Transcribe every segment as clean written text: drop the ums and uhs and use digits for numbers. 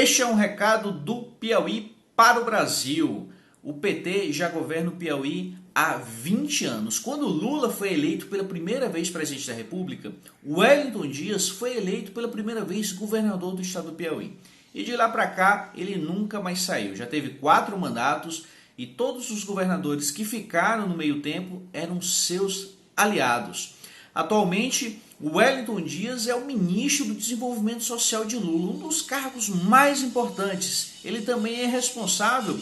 Este é um recado do Piauí para o Brasil. O PT já governa o Piauí há 20 anos. Quando Lula foi eleito pela primeira vez presidente da República, Wellington Dias foi eleito pela primeira vez governador do estado do Piauí. E de lá para cá ele nunca mais saiu. Já teve 4 mandatos e todos os governadores que ficaram no meio tempo eram seus aliados. Atualmente, Wellington Dias é o ministro do Desenvolvimento Social de Lula, um dos cargos mais importantes. Ele também é responsável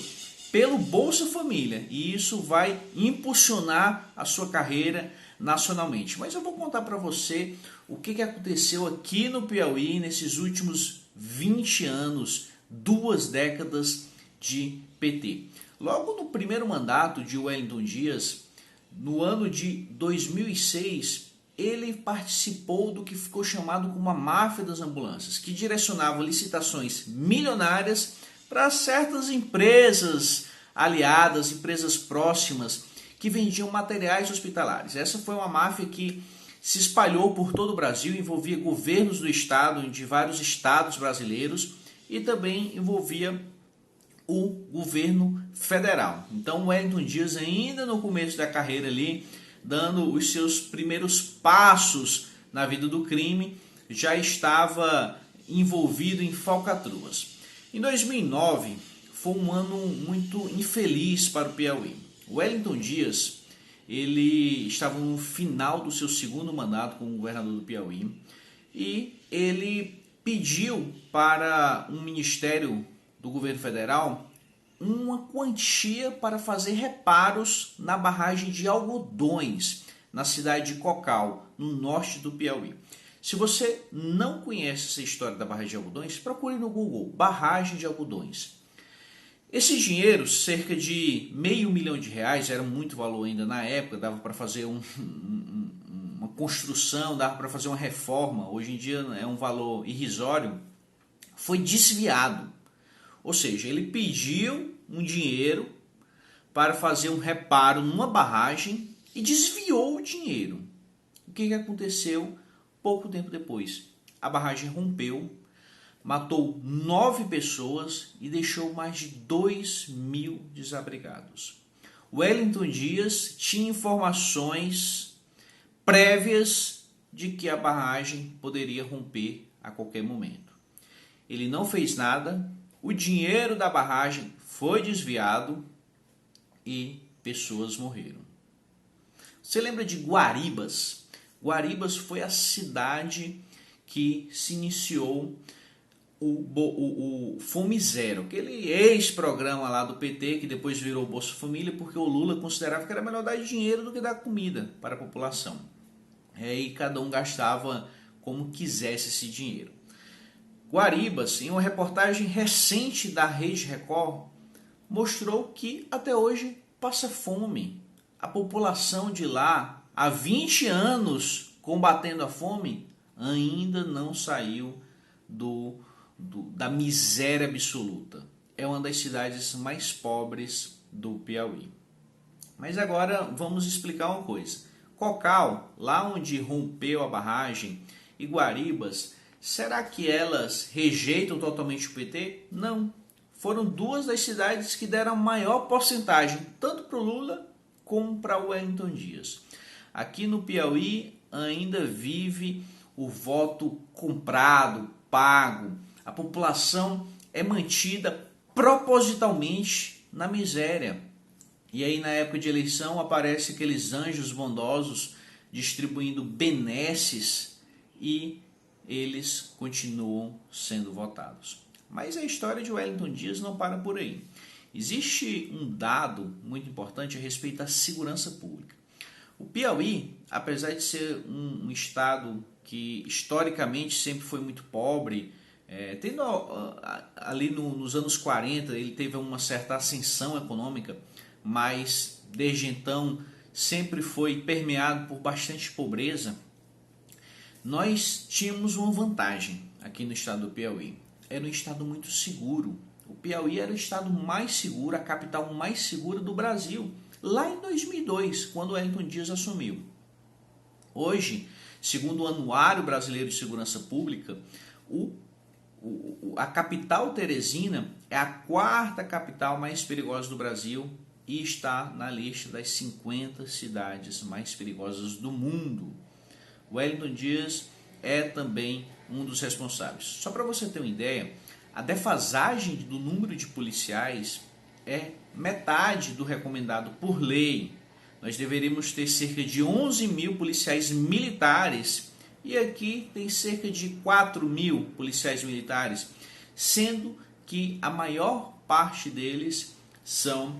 pelo Bolsa Família e isso vai impulsionar a sua carreira nacionalmente. Mas eu vou contar para você o que aconteceu aqui no Piauí nesses últimos 20 anos, 2 décadas de PT. Logo no primeiro mandato de Wellington Dias, no ano de 2006, ele participou do que ficou chamado como a máfia das ambulâncias, que direcionava licitações milionárias para certas empresas aliadas, empresas próximas, que vendiam materiais hospitalares. Essa foi uma máfia que se espalhou por todo o Brasil, envolvia governos do estado, de vários estados brasileiros, e também envolvia o governo federal. Então, Wellington Dias, ainda no começo da carreira ali, dando os seus primeiros passos na vida do crime, já estava envolvido em falcatruas. Em 2009, foi um ano muito infeliz para o Piauí. Wellington Dias, ele estava no final do seu segundo mandato como governador do Piauí e ele pediu para um ministério do governo federal uma quantia para fazer reparos na barragem de Algodões, na cidade de Cocal, no norte do Piauí. Se você não conhece essa história da barragem de Algodões, procure no Google, barragem de Algodões. Esses dinheiros, cerca de R$500 mil, era muito valor ainda na época, dava para fazer uma construção, dava para fazer uma reforma, hoje em dia é um valor irrisório, foi desviado. Ou seja, ele pediu um dinheiro para fazer um reparo numa barragem e desviou o dinheiro. O que aconteceu pouco tempo depois? A barragem rompeu, matou 9 pessoas e deixou mais de 2.000 desabrigados. Wellington Dias tinha informações prévias de que a barragem poderia romper a qualquer momento. Ele não fez nada. O dinheiro da barragem foi desviado e pessoas morreram. Você lembra de Guaribas? Guaribas foi a cidade que se iniciou o Fome Zero, aquele ex-programa lá do PT que depois virou Bolsa Família, porque o Lula considerava que era melhor dar dinheiro do que dar comida para a população. E cada um gastava como quisesse esse dinheiro. Guaribas, em uma reportagem recente da Rede Record, mostrou que até hoje passa fome. A população de lá, há 20 anos combatendo a fome, ainda não saiu da miséria absoluta. É uma das cidades mais pobres do Piauí. Mas agora vamos explicar uma coisa. Cocal, lá onde rompeu a barragem, e Guaribas, será que elas rejeitam totalmente o PT? Não. Foram 2 das cidades que deram a maior porcentagem, tanto para o Lula como para o Wellington Dias. Aqui no Piauí ainda vive o voto comprado, pago. A população é mantida propositalmente na miséria. E aí na época de eleição aparecem aqueles anjos bondosos distribuindo benesses e eles continuam sendo votados. Mas a história de Wellington Dias não para por aí. Existe um dado muito importante a respeito da segurança pública. O Piauí, apesar de ser um estado que historicamente sempre foi muito pobre, tendo ali nos anos 40 ele teve uma certa ascensão econômica, mas desde então sempre foi permeado por bastante pobreza. Nós tínhamos uma vantagem aqui no estado do Piauí. Era um estado muito seguro. O Piauí era o estado mais seguro, a capital mais segura do Brasil, lá em 2002, quando Wellington Dias assumiu. Hoje, segundo o Anuário Brasileiro de Segurança Pública, o a capital Teresina é a quarta capital mais perigosa do Brasil e está na lista das 50 cidades mais perigosas do mundo. Wellington Dias é também um dos responsáveis. Só para você ter uma ideia, a defasagem do número de policiais é metade do recomendado por lei. Nós deveríamos ter cerca de 11 mil policiais militares e aqui tem cerca de 4 mil policiais militares, sendo que a maior parte deles são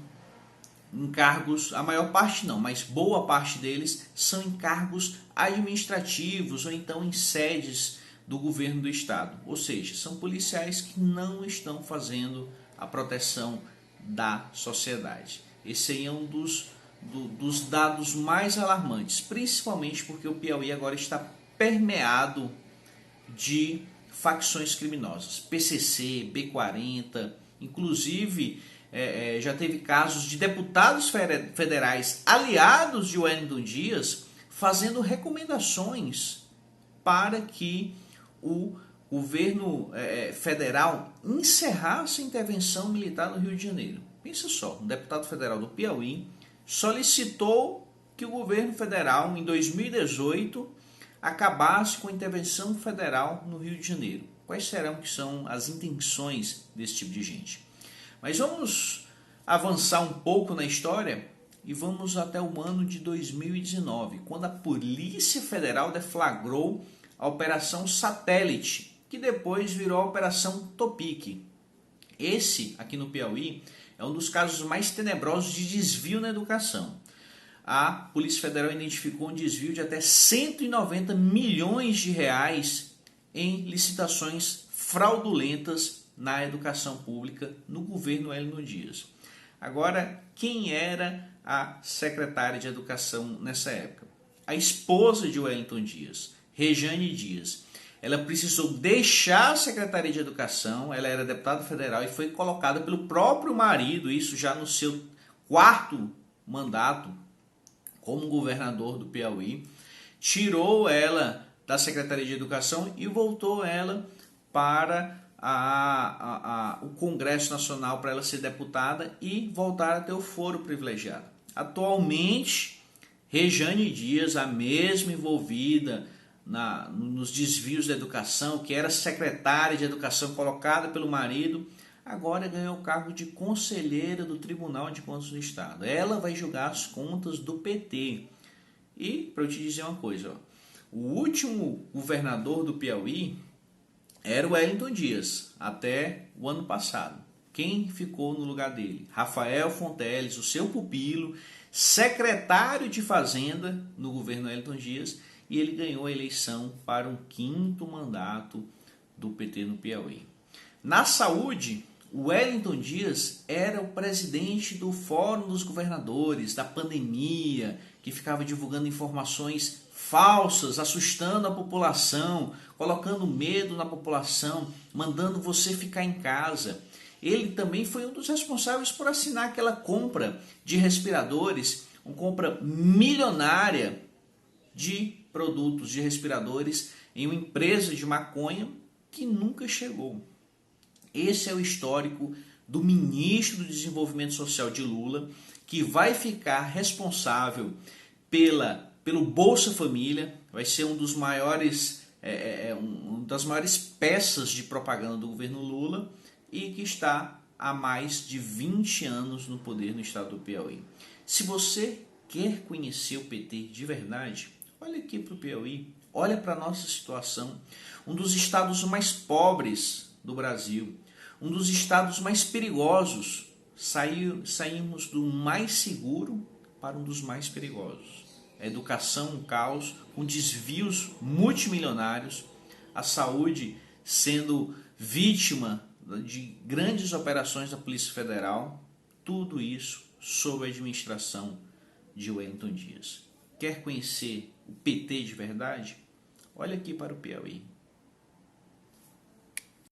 encargos, a maior parte não, mas boa parte deles são encargos administrativos ou então em sedes do governo do estado. Ou seja, são policiais que não estão fazendo a proteção da sociedade. Esse aí é um dos dados mais alarmantes, principalmente porque o Piauí agora está permeado de facções criminosas, PCC, B40, inclusive já teve casos de deputados federais aliados de Wellington Dias fazendo recomendações para que o governo federal encerrasse a intervenção militar no Rio de Janeiro. Pensa só, um deputado federal do Piauí solicitou que o governo federal, em 2018, acabasse com a intervenção federal no Rio de Janeiro. Quais serão que são as intenções desse tipo de gente? Mas vamos avançar um pouco na história e vamos até o ano de 2019, quando a Polícia Federal deflagrou a Operação Satélite, que depois virou a Operação Topic. Esse, aqui no Piauí, é um dos casos mais tenebrosos de desvio na educação. A Polícia Federal identificou um desvio de até 190 milhões de reais em licitações fraudulentas na educação pública no governo Wellington Dias. Agora, quem era a secretária de Educação nessa época? A esposa de Wellington Dias, Rejane Dias. Ela precisou deixar a Secretaria de Educação, ela era deputada federal e foi colocada pelo próprio marido, isso já no seu quarto mandato como governador do Piauí, tirou ela da Secretaria de Educação e voltou ela para o Congresso Nacional para ela ser deputada e voltar a ter o foro privilegiado. Atualmente, Rejane Dias, a mesma envolvida nos desvios da educação, que era secretária de Educação colocada pelo marido, agora ganhou o cargo de conselheira do Tribunal de Contas do Estado. Ela vai julgar as contas do PT. E, para eu te dizer uma coisa, o último governador do Piauí era o Wellington Dias, até o ano passado. Quem ficou no lugar dele? Rafael Fonteles, o seu pupilo, secretário de Fazenda no governo Wellington Dias, e ele ganhou a eleição para um 5º mandato do PT no Piauí. Na saúde, o Wellington Dias era o presidente do Fórum dos Governadores, da pandemia, que ficava divulgando informações falsas, assustando a população, colocando medo na população, mandando você ficar em casa. Ele também foi um dos responsáveis por assinar aquela compra de respiradores, uma compra milionária de produtos de respiradores em uma empresa de maconha que nunca chegou. Esse é o histórico do ministro do Desenvolvimento Social de Lula, que vai ficar responsável pelo Bolsa Família, vai ser um dos maiores, uma das maiores peças de propaganda do governo Lula e que está há mais de 20 anos no poder no estado do Piauí. Se você quer conhecer o PT de verdade, olha aqui para o Piauí, olha para a nossa situação, um dos estados mais pobres do Brasil, um dos estados mais perigosos. Saímos do mais seguro para um dos mais perigosos. A educação, um caos, com desvios multimilionários, a saúde sendo vítima de grandes operações da Polícia Federal, tudo isso sob a administração de Wellington Dias. Quer conhecer o PT de verdade? Olha aqui para o Piauí.